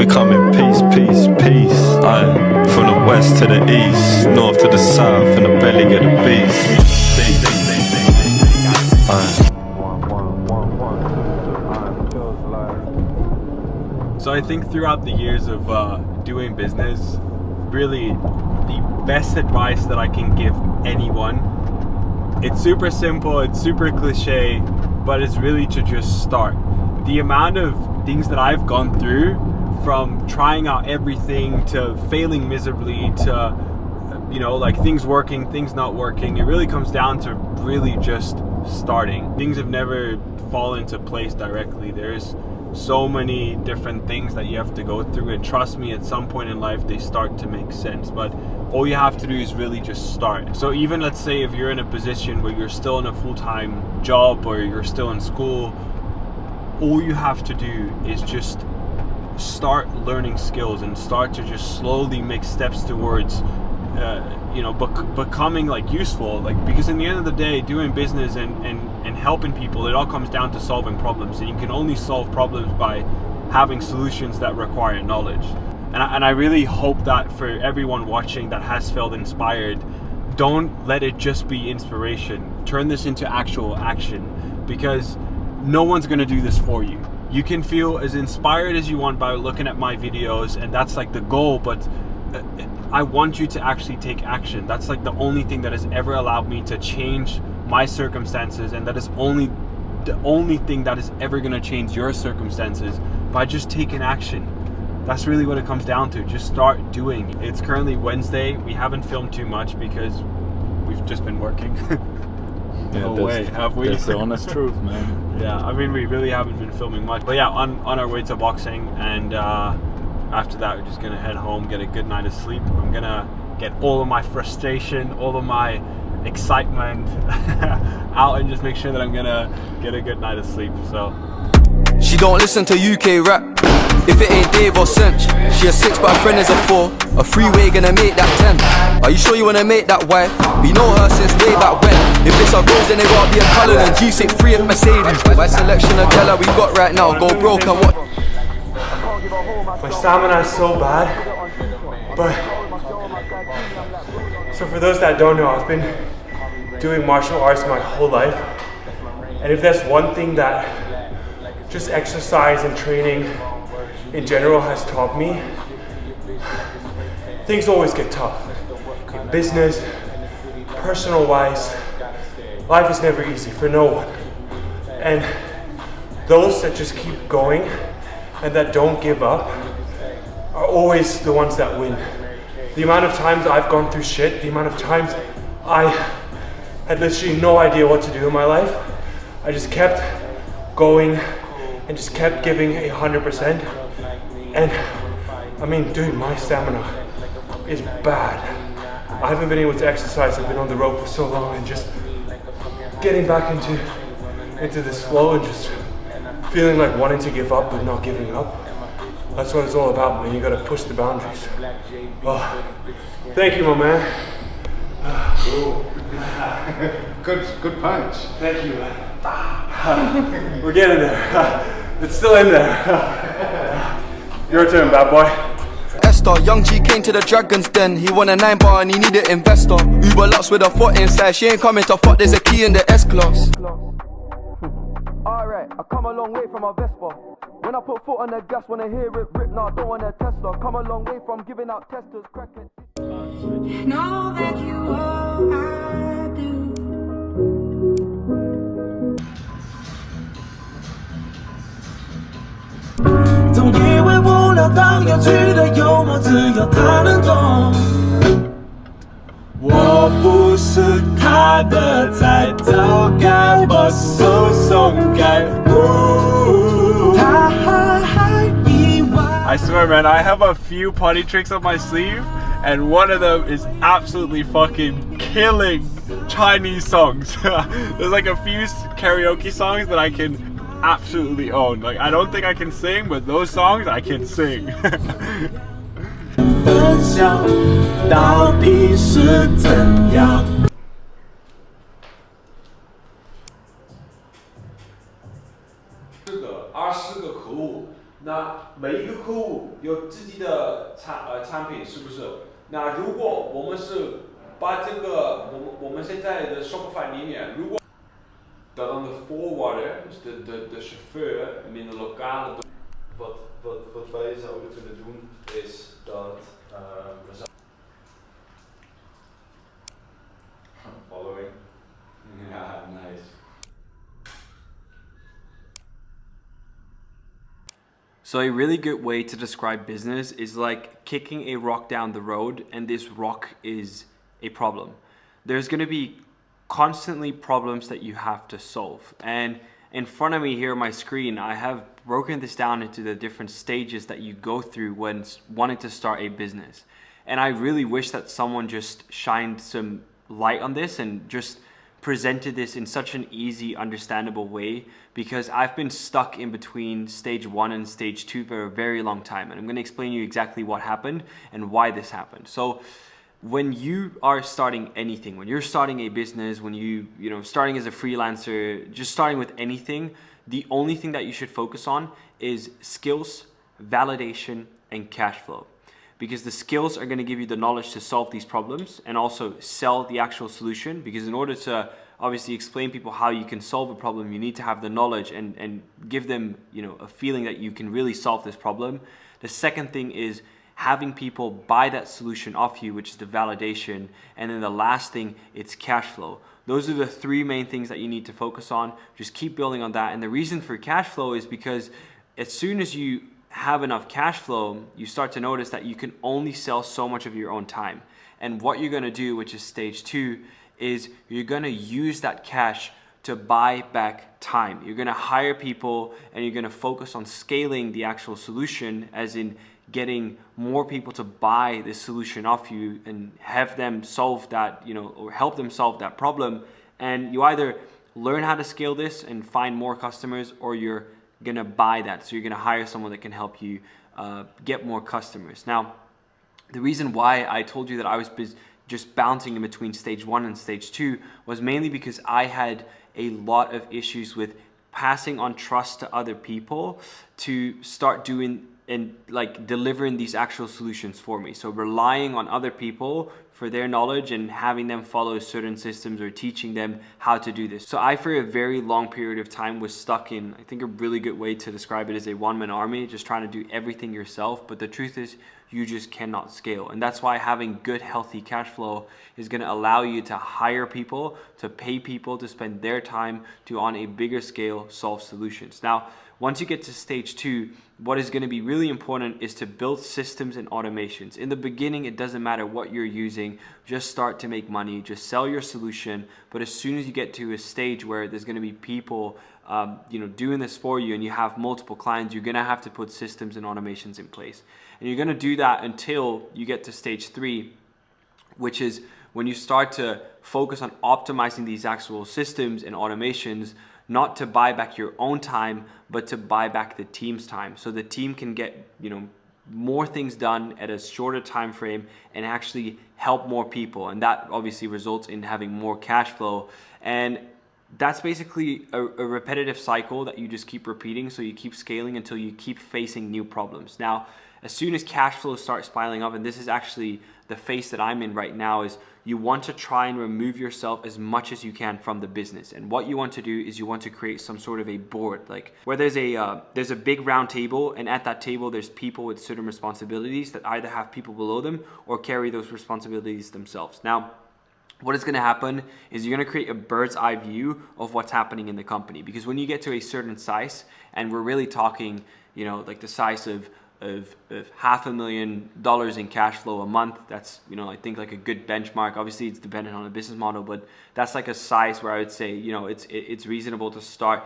We come in peace, peace, peace. Aye. From the west to the east, north to the south, and the belly of the beast. Aye. So I think throughout the years of doing business, really the best advice that I can give anyone, it's super simple, it's super cliche, but it's really to just start. The amount of things that I've gone through, from trying out everything to failing miserably to, you know, like things working, things not working, it really comes down to really just starting. Things have never fallen into place directly. There's so many different things that you have to go through, and trust me, at some point in life they start to make sense, but all you have to do is really just start. So even, let's say, if you're in a position where you're still in a full-time job or you're still in school, all you have to do is just start learning skills and start to just slowly make steps towards you know, becoming like useful, like, because in the end of the day, doing business and helping people, it all comes down to solving problems, and you can only solve problems by having solutions that require knowledge. And I really hope that for everyone watching that has felt inspired, don't let it just be inspiration. Turn this into actual action, because no one's gonna do this for you. You can feel as inspired as you want by looking at my videos, and that's like the goal, but I want you to actually take action. That's like the only thing that has ever allowed me to change my circumstances, and that is the only thing that is ever gonna change your circumstances, by just taking action. That's really what it comes down to. Just start doing. It's currently Wednesday. We haven't filmed too much because we've just been working. Yeah, no way, have we? That's the honest truth, man. Yeah, I mean, we really haven't been filming much. But yeah, on our way to boxing, and after that, we're just gonna head home, get a good night of sleep. I'm gonna get all of my frustration, all of my excitement out, and just make sure that I'm gonna get a good night of sleep. So she don't listen to UK rap if it ain't Dave or Cinch. She a 6 but her friend is a 4. A freeway gonna make that 10. Are you sure you wanna make that wife? We know her since way back when. If it's a rose, then they gotta be a colour and G63 and Mercedes. My selection of Della we got right now, go broke and what? My stamina is so bad, but so for those that don't know, I've been doing martial arts my whole life, and if there's one thing that just exercise and training in general has taught me, things always get tough. In business, personal wise, life is never easy for no one. And those that just keep going and that don't give up are always the ones that win. The amount of times I've gone through shit, the amount of times I had literally no idea what to do in my life, I just kept going and just kept giving 100%. And I mean, dude, my stamina is bad. I haven't been able to exercise. I've been on the road for so long, and just getting back into this flow and just feeling like wanting to give up but not giving up. That's what it's all about, man. You gotta push the boundaries. Oh, thank you, my man. Good punch. Thank you, man. We're getting there. It's still in there. Your turn, bad boy. Esther, young G came to the Dragon's Den. He won a 9 bar and he needed investor. Uber Lux with a foot inside. She ain't coming to fuck, there's a key in the S-Class. Alright, I come a long way from a Vespa. When I put foot on the gas, wanna hear it rip. Now I don't want a Tesla. Come a long way from giving out testers, cracking. Know that you all I do. Don't以为无聊当有趣的幽默，只有他能懂。我不是他的菜，早该不受松开。他还意外。I swear, man, I have a few party tricks up my sleeve, and one of them is absolutely fucking killing Chinese songs. There's like a few karaoke songs that I can absolutely own. Like, I don't think I can sing, but those songs I can sing. 分享到底是怎样？是个24个可恶，那每一个客户有自己的产品，是不是？那如果我们是把这个我们现在的 Shopify 里面，如果dat dan de voorwaarder, dus de chauffeur in de lokale. Wat wij zouden kunnen doen is dat we zouden following. Ja, nice. So a really good way to describe business is like kicking a rock down the road, and this rock is a problem. There's going to be constantly problems that you have to solve. And in front of me here on my screen, I have broken this down into the different stages that you go through when wanting to start a business. And I really wish that someone just shined some light on this and just presented this in such an easy, understandable way, because I've been stuck in between stage 1 and stage 2 for a very long time. And I'm going to explain to you exactly what happened and why this happened. So when you are starting anything, when you're starting a business, when you starting as a freelancer, just starting with anything, the only thing that you should focus on is skills, validation, and cash flow. Because the skills are going to give you the knowledge to solve these problems and also sell the actual solution. Because in order to obviously explain people how you can solve a problem, you need to have the knowledge and give them, a feeling that you can really solve this problem. The second thing is having people buy that solution off you, which is the validation. And then the last thing, it's cash flow. Those are the three main things that you need to focus on. Just keep building on that. And the reason for cash flow is because as soon as you have enough cash flow, you start to notice that you can only sell so much of your own time. And what you're going to do, which is stage 2, is you're going to use that cash to buy back time. You're going to hire people and you're going to focus on scaling the actual solution, as in getting more people to buy this solution off you and have them solve that, or help them solve that problem. And you either learn how to scale this and find more customers, or you're gonna buy that. So you're gonna hire someone that can help you get more customers. Now, the reason why I told you that I was just bouncing in between stage 1 and stage 2 was mainly because I had a lot of issues with passing on trust to other people to start doing and like delivering these actual solutions for me. So relying on other people for their knowledge and having them follow certain systems or teaching them how to do this. So I, for a very long period of time, was stuck in, I think a really good way to describe it is a one-man army, just trying to do everything yourself. But the truth is, you just cannot scale. And that's why having good, healthy cash flow is gonna allow you to hire people, to pay people to spend their time to, on a bigger scale, solve solutions. Now, once you get to stage 2, what is going to be really important is to build systems and automations. In the beginning, it doesn't matter what you're using, just start to make money, just sell your solution. But as soon as you get to a stage where there's going to be people doing this for you and you have multiple clients, you're going to have to put systems and automations in place. And you're going to do that until you get to stage 3, which is when you start to focus on optimizing these actual systems and automations, not to buy back your own time, but to buy back the team's time. So the team can get, more things done at a shorter time frame and actually help more people. And that obviously results in having more cash flow. And that's basically a repetitive cycle that you just keep repeating. So you keep scaling until you keep facing new problems. Now, as soon as cash flow starts piling up, and this is actually the phase that I'm in right now, is you want to try and remove yourself as much as you can from the business. And what you want to do is you want to create some sort of a board, like where there's a big round table, and at that table there's people with certain responsibilities that either have people below them or carry those responsibilities themselves. Now, what is going to happen is you're going to create a bird's eye view of what's happening in the company. Because when you get to a certain size, and we're really talking, like the size of $500,000 in cash flow a month, that's, I think like a good benchmark. Obviously it's dependent on the business model, but that's like a size where I would say, it's reasonable to start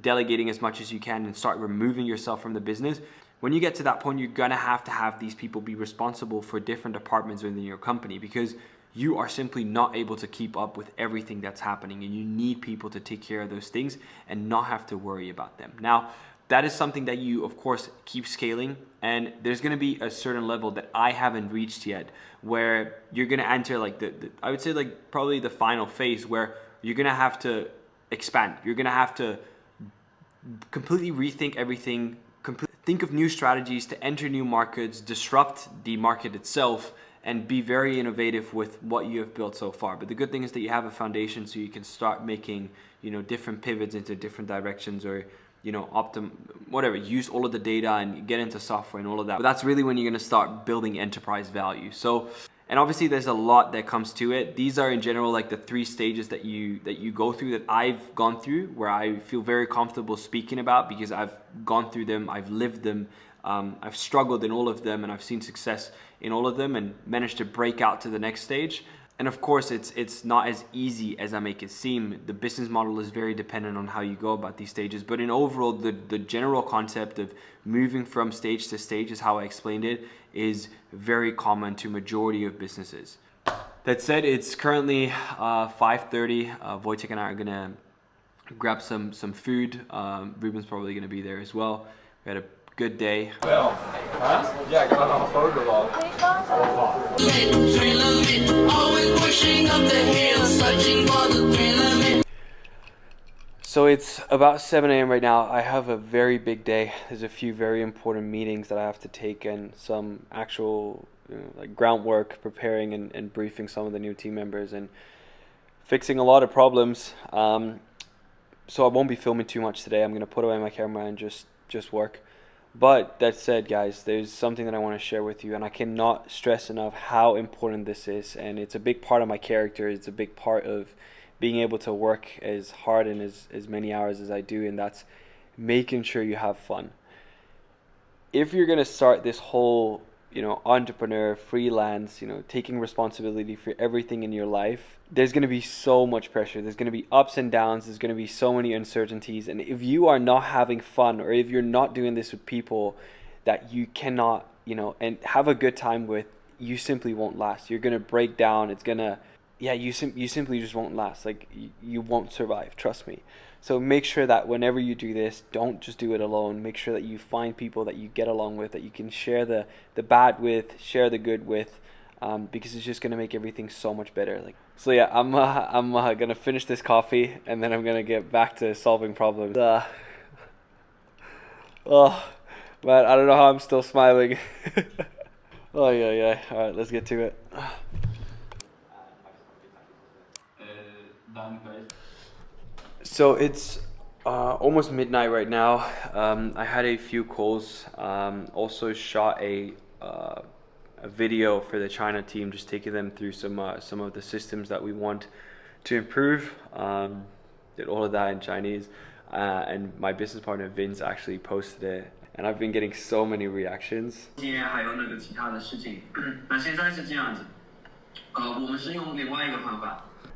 delegating as much as you can and start removing yourself from the business. When you get to that point, you're gonna have to have these people be responsible for different departments within your company, because you are simply not able to keep up with everything that's happening, and you need people to take care of those things and not have to worry about them. Now, that is something that you, of course, keep scaling, and there's going to be a certain level that I haven't reached yet, where you're going to enter like I would say like probably the final phase, where you're going to have to expand. You're going to have to completely rethink everything, think of new strategies to enter new markets, disrupt the market itself, and be very innovative with what you have built so far. But the good thing is that you have a foundation, so you can start making, different pivots into different directions, or whatever, use all of the data and get into software and all of that. But that's really when you're going to start building enterprise value. So, and obviously there's a lot that comes to it. These are in general like the 3 stages that you go through, that I've gone through, where I feel very comfortable speaking about, because I've gone through them, I've lived them, I've struggled in all of them, and I've seen success in all of them and managed to break out to the next stage. And of course, it's not as easy as I make it seem. The business model is very dependent on how you go about these stages. But in overall, the general concept of moving from stage to stage, is how I explained it, is very common to majority of businesses. That said, it's currently 5:30. Wojtek and I are gonna grab some food. Ruben's probably gonna be there as well. We had a good day. Well, huh? Yeah, I got on a photo wall. So it's about 7 a.m. right now. I have a very big day. There's a few very important meetings that I have to take, and some actual like groundwork, preparing and briefing some of the new team members and fixing a lot of problems. So I won't be filming too much today. I'm gonna put away my camera and just work. But that said, guys, there's something that I want to share with you, and I cannot stress enough how important this is. And it's a big part of my character. It's a big part of being able to work as hard and as many hours as I do, and that's making sure you have fun. If you're going to start this whole, entrepreneur, freelance, taking responsibility for everything in your life, there's going to be so much pressure. There's going to be ups and downs. There's going to be so many uncertainties. And if you are not having fun, or if you're not doing this with people that you cannot, and have a good time with, you simply won't last. You're going to break down. It's going to, you simply just won't last. Like, you won't survive. Trust me. So make sure that whenever you do this, don't just do it alone. Make sure that you find people that you get along with, that you can share the bad with, share the good with, because it's just gonna make everything so much better. So yeah, I'm gonna finish this coffee, and then I'm gonna get back to solving problems. Oh man, I don't know how I'm still smiling. Oh yeah. All right, let's get to it. So it's almost midnight right now. I had a few calls. Also shot a video for the China team, just taking them through some of the systems that we want to improve. Did all of that in Chinese, and my business partner Vince actually posted it, and I've been getting so many reactions.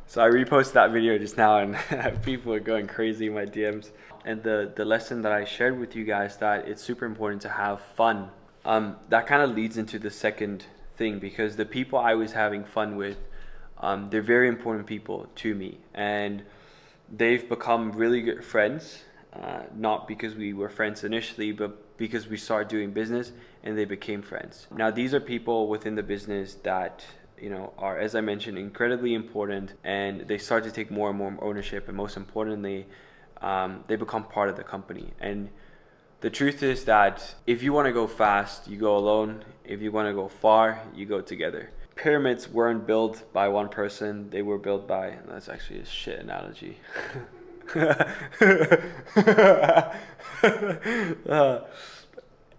So I reposted that video just now, and people are going crazy in my DMs. And the lesson that I shared with you guys, that it's super important to have fun. That kind of leads into the second thing, because the people I was having fun with, they're very important people to me, and they've become really good friends. Not because we were friends initially, but because we started doing business and they became friends. Now these are people within the business that are, as I mentioned, incredibly important, and they start to take more and more ownership, and most importantly, they become part of the company. And the truth is that if you want to go fast, you go alone. If you want to go far, you go together. Pyramids weren't built by one person, they were built by, that's actually a shit analogy.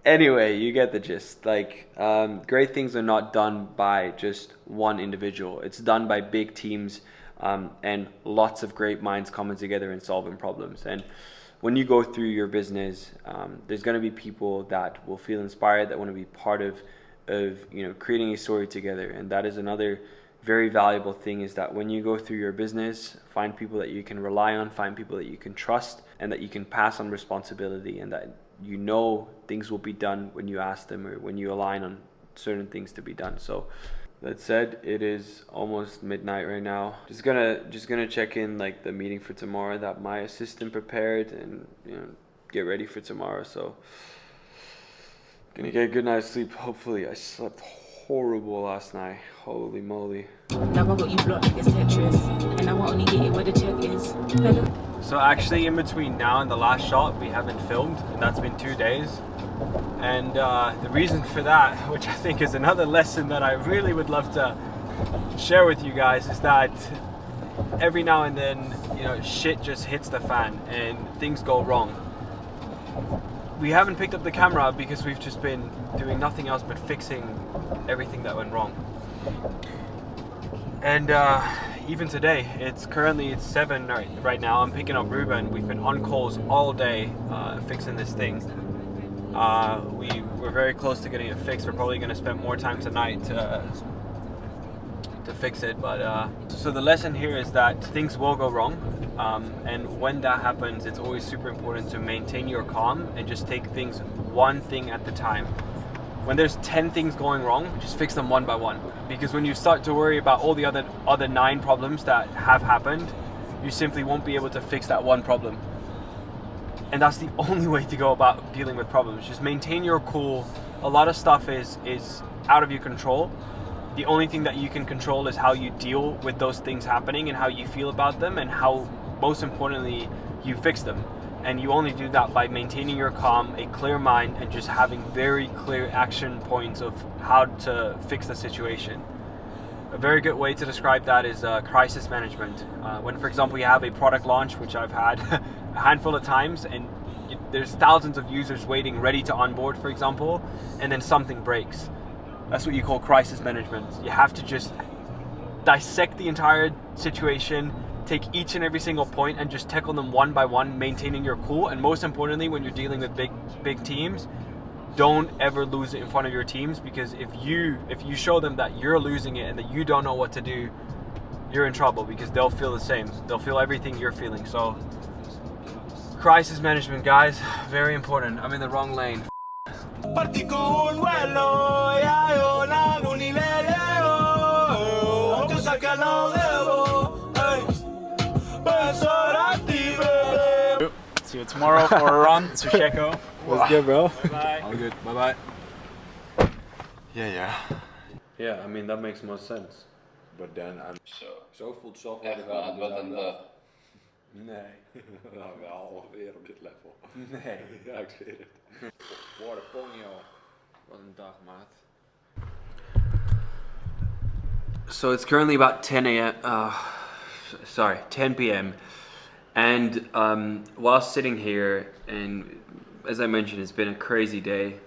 Anyway, you get the gist. Great things are not done by just one individual. It's done by big teams, and lots of great minds coming together and solving problems. And when you go through your business, there's going to be people that will feel inspired, that want to be part of creating a story together. And that is another very valuable thing, is that when you go through your business, find people that you can rely on, find people that you can trust, and that you can pass on responsibility, and that things will be done when you ask them, or when you align on certain things to be done. So that said, it is almost midnight right now. Just gonna check in the meeting for tomorrow that my assistant prepared, and get ready for tomorrow. So gonna get a good night's sleep. Hopefully. I slept horrible last night. Holy moly. Now I got you blocked, it's Tetris, and I won't only get it where the check is. So actually in between now and the last shot we haven't filmed, and that's been 2 days. And the reason for that, which I think is another lesson that I really would love to share with you guys, is that every now and then, you know, shit just hits the fan and things go wrong. We haven't picked up the camera because we've just been doing nothing else but fixing everything that went wrong. And even today, it's 7 right now. I'm picking up Ruben. We've been on calls all day fixing this thing. We're very close to getting it fixed. We're probably going to spend more time tonight to fix it. But so the lesson here is that things will go wrong, and when that happens, it's always super important to maintain your calm and just take things one thing at the time. When there's 10 things going wrong, just fix them one by one. Because when you start to worry about all the other 9 problems that have happened, you simply won't be able to fix that one problem. And that's the only way to go about dealing with problems. Just maintain your cool. A lot of stuff is out of your control. The only thing that you can control is how you deal with those things happening and how you feel about them, and how, most importantly, you fix them. And you only do that by maintaining your calm, a clear mind, and just having very clear action points of how to fix the situation. A very good way to describe that is crisis management. When, for example, you have a product launch, which I've had a handful of times, and there's thousands of users waiting, ready to onboard, for example, and then something breaks. That's what you call crisis management. You have to just dissect the entire situation, take each and every single point and just tackle them one by one, maintaining your cool. And most importantly, when you're dealing with big teams, don't ever lose it in front of your teams, because if you show them that you're losing it and that you don't know what to do, you're in trouble, because they'll feel the same. They'll feel everything you're feeling. So crisis management, guys, very important. I'm in the wrong lane. Partí con un vuelo, ya yo la unileo, aunque saca no debo, pensar a ti, bebé. See you tomorrow for a run to Checo. What's good, bro? Bye. All good. Bye-bye. Yeah. Yeah, I mean, that makes most sense. But then I'm Zo voelt software wel wat een Nee. nou wel ongeveer op dit level. Nee. Ja, ik zweer het. What a ponyo. Wat een dag, maat. So it's currently about 10 p.m. And while sitting here, and as I mentioned, it's been a crazy day.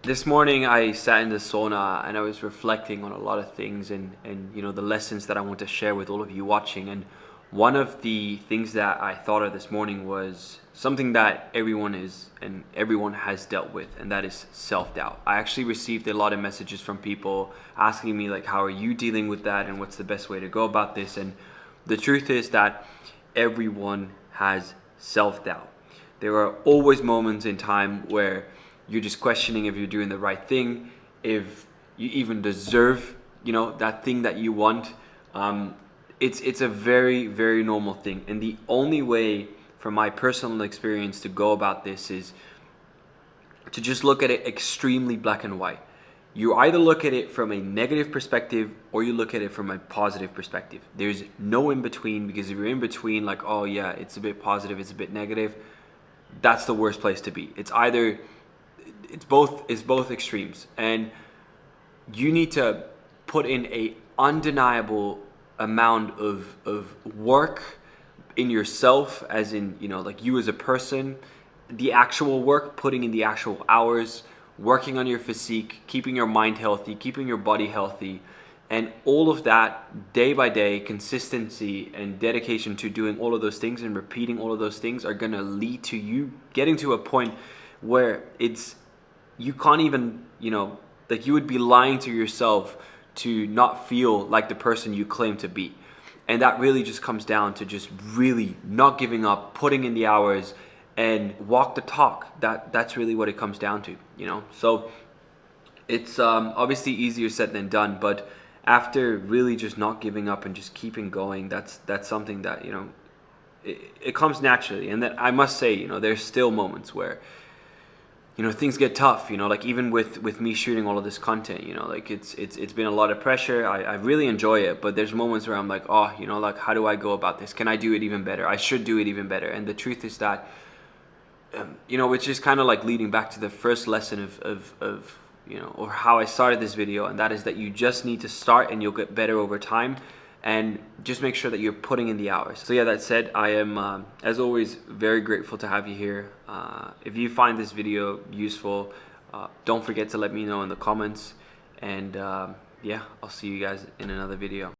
This morning I sat in the sauna and I was reflecting on a lot of things, and you know, the lessons that I want to share with all of you watching. And one of the things that I thought of this morning was something that everyone has dealt with, and that is self-doubt. I actually received a lot of messages from people asking me, like, how are you dealing with that, and what's the best way to go about this? And the truth is that everyone has self-doubt. There are always moments in time where you're just questioning if you're doing the right thing, if you even deserve, you know, that thing that you want. It's a very, very normal thing. And the only way, from my personal experience, to go about this is to just look at it extremely black and white. You either look at it from a negative perspective or you look at it from a positive perspective. There's no in between, because if you're in between, like, oh yeah, it's a bit positive, it's a bit negative, that's the worst place to be. It's both extremes, and you need to put in a undeniable amount of work in yourself, as in, you know, like you as a person, the actual work, putting in the actual hours, working on your physique, keeping your mind healthy, keeping your body healthy, and all of that day by day, consistency and dedication to doing all of those things and repeating all of those things are gonna lead to you getting to a point where you can't even, you know, like, you would be lying to yourself to not feel like the person you claim to be. And that really just comes down to just really not giving up, putting in the hours, and walk the talk. That's really what it comes down to, you know. So it's obviously easier said than done, but after really just not giving up and just keeping going, that's something that, you know, it comes naturally. And that, I must say, you know, there's still moments where you know, things get tough, you know, like even with me shooting all of this content, you know, like it's been a lot of pressure. I really enjoy it, but there's moments where I'm like, oh, you know, like how do I go about this? Can I do it even better? I should do it even better. And the truth is that, you know, which is kind of like leading back to the first lesson of you know, or how I started this video, and that is that you just need to start and you'll get better over time, and just make sure that you're putting in the hours. So yeah, that said, I am, as always, very grateful to have you here. If you find this video useful, don't forget to let me know in the comments, and yeah, I'll see you guys in another video.